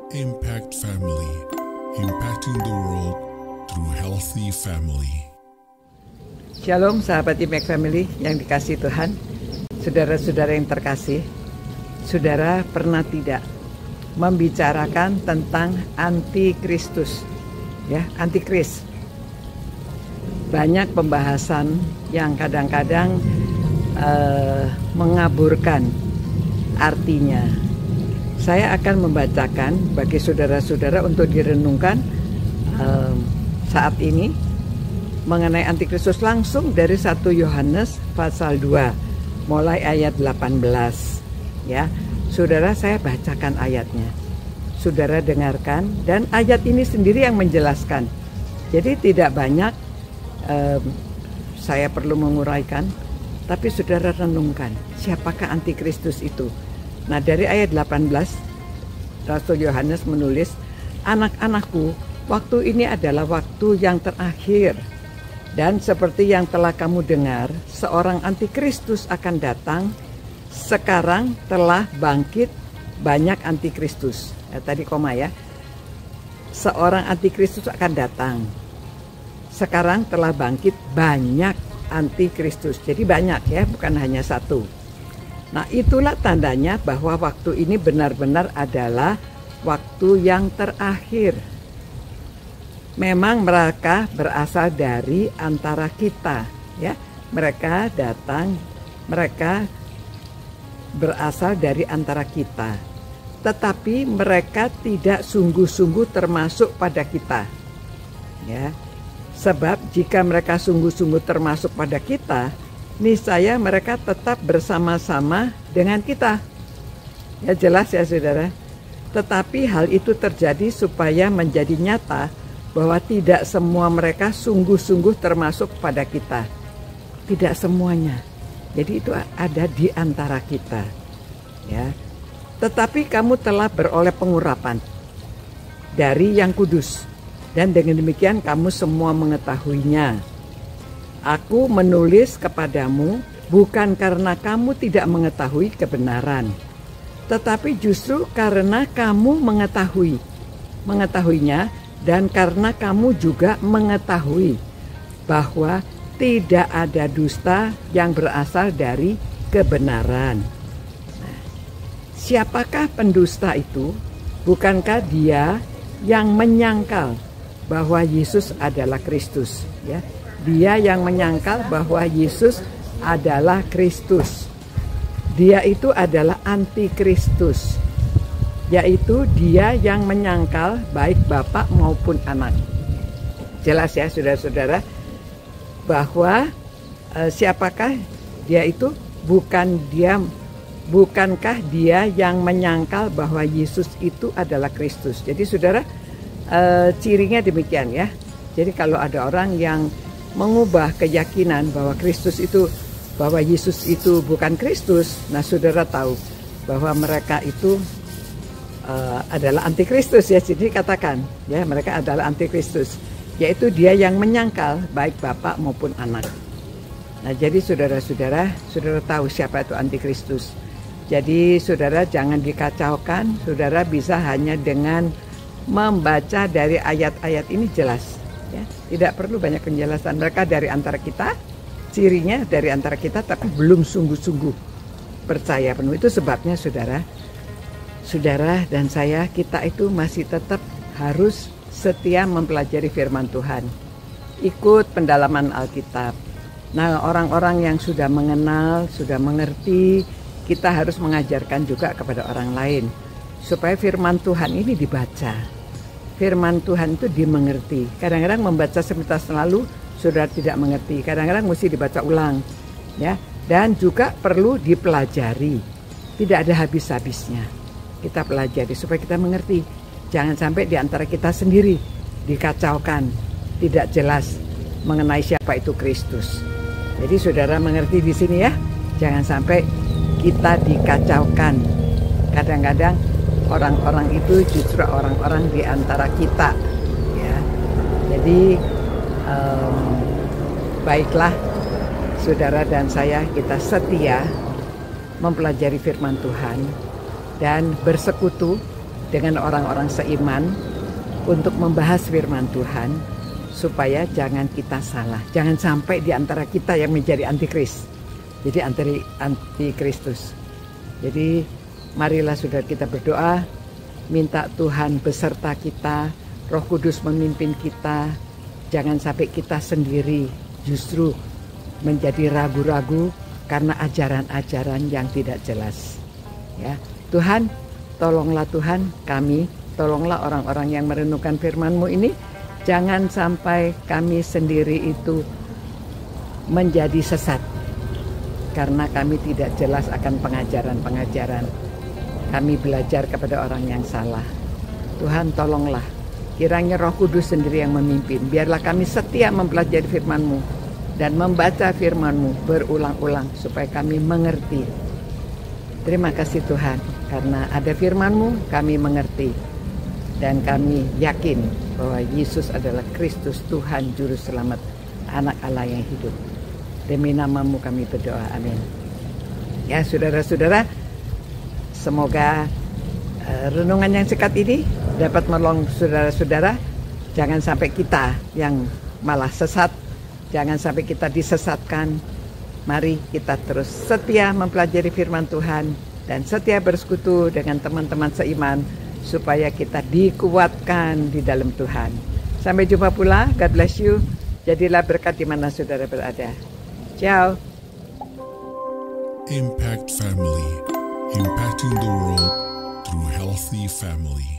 Impact Family, impacting the world through healthy family. Shalom sahabat Impact Family yang dikasihi Tuhan, saudara-saudara yang terkasih. Saudara pernah tidak membicarakan tentang antikristus, ya, antikris? Banyak pembahasan yang kadang-kadang mengaburkan artinya. Saya akan membacakan bagi saudara-saudara untuk direnungkan saat ini mengenai antikristus langsung dari 1 Yohanes pasal 2 mulai ayat 18, ya. Saudara, saya bacakan ayatnya. Saudara dengarkan, dan ayat ini sendiri yang menjelaskan. Jadi tidak banyak saya perlu menguraikan, tapi saudara renungkan siapakah antikristus itu. Nah, dari ayat 18 Rasul Yohanes menulis, "Anak-anakku, waktu ini adalah waktu yang terakhir. Dan seperti yang telah kamu dengar, seorang antikristus akan datang. Sekarang telah bangkit banyak antikristus." Tadi koma ya. Seorang antikristus akan datang. Sekarang telah bangkit banyak antikristus. Jadi banyak ya, bukan hanya satu. Nah, itulah tandanya bahwa waktu ini benar-benar adalah waktu yang terakhir. Memang mereka berasal dari antara kita, ya. Mereka datang, mereka berasal dari antara kita. Tetapi mereka tidak sungguh-sungguh termasuk pada kita. Ya. Sebab jika mereka sungguh-sungguh termasuk pada kita, niscaya mereka tetap bersama-sama dengan kita. Ya, jelas ya saudara. Tetapi hal itu terjadi supaya menjadi nyata bahwa tidak semua mereka sungguh-sungguh termasuk pada kita. Tidak semuanya. Jadi itu ada di antara kita. Ya. Tetapi kamu telah beroleh pengurapan dari Yang Kudus, dan dengan demikian kamu semua mengetahuinya. Aku menulis kepadamu bukan karena kamu tidak mengetahui kebenaran, tetapi justru karena kamu mengetahuinya, dan karena kamu juga mengetahui bahwa tidak ada dusta yang berasal dari kebenaran. Nah, siapakah pendusta itu? Bukankah dia yang menyangkal bahwa Yesus adalah Kristus, ya? Dia yang menyangkal bahwa Yesus adalah Kristus. Dia itu adalah antikristus, yaitu dia yang menyangkal baik Bapa maupun Anak. Jelas ya saudara-saudara, bahwa siapakah dia itu? Bukankah dia yang menyangkal bahwa Yesus itu adalah Kristus. Jadi saudara, cirinya demikian ya. Jadi kalau ada orang yang mengubah keyakinan bahwa bahwa Yesus itu bukan Kristus, nah saudara tahu bahwa mereka itu adalah antikristus ya. Jadi katakan ya, mereka adalah antikristus, yaitu dia yang menyangkal baik Bapa maupun Anak. Nah, jadi saudara-saudara, saudara tahu siapa itu antikristus. Jadi saudara jangan dikacaukan. Saudara bisa hanya dengan membaca dari ayat-ayat ini jelas. Ya, tidak perlu banyak penjelasan. Mereka dari antara kita, cirinya dari antara kita, tapi belum sungguh-sungguh percaya penuh. Itu sebabnya saudara dan saya, kita itu masih tetap harus setia mempelajari firman Tuhan, ikut pendalaman Alkitab. Nah, orang-orang yang sudah mengenal, sudah mengerti, kita harus mengajarkan juga kepada orang lain supaya firman Tuhan ini dibaca. Firman Tuhan itu dimengerti. Kadang-kadang membaca sebentar lalu saudara tidak mengerti. Kadang-kadang mesti dibaca ulang, ya. Dan juga perlu dipelajari. Tidak ada habis-habisnya. Kita pelajari supaya kita mengerti. Jangan sampai di antara kita sendiri dikacaukan, tidak jelas mengenai siapa itu Kristus. Jadi saudara mengerti di sini ya. Jangan sampai kita dikacaukan. Kadang-kadang orang-orang itu justru orang-orang di antara kita, ya. Jadi baiklah saudara dan saya, kita setia mempelajari firman Tuhan dan bersekutu dengan orang-orang seiman untuk membahas firman Tuhan, supaya jangan kita salah. Jangan sampai di antara kita yang menjadi antikris. Jadi antikristus. Jadi marilah saudara kita berdoa, minta Tuhan beserta kita, Roh Kudus memimpin kita. Jangan sampai kita sendiri justru menjadi ragu-ragu karena ajaran-ajaran yang tidak jelas. Ya, Tuhan, tolonglah Tuhan kami, tolonglah orang-orang yang merenungkan firman-Mu ini. Jangan sampai kami sendiri itu menjadi sesat karena kami tidak jelas akan pengajaran-pengajaran. Kami belajar kepada orang yang salah. Tuhan, tolonglah. Kiranya Roh Kudus sendiri yang memimpin. Biarlah kami setia mempelajari firman-Mu dan membaca firman-Mu berulang-ulang supaya kami mengerti. Terima kasih Tuhan, karena ada firman-Mu kami mengerti. Dan kami yakin bahwa Yesus adalah Kristus, Tuhan Juru Selamat, Anak Allah yang hidup. Demi nama-Mu kami berdoa, amin. Ya saudara-saudara, semoga renungan yang singkat ini dapat menolong saudara-saudara. Jangan sampai kita yang malah sesat, jangan sampai kita disesatkan. Mari kita terus setia mempelajari firman Tuhan dan setia bersekutu dengan teman-teman seiman supaya kita dikuatkan di dalam Tuhan. Sampai jumpa pula, God bless you. Jadilah berkat di mana saudara berada. Ciao. Impact Family, impacting the world through healthy family.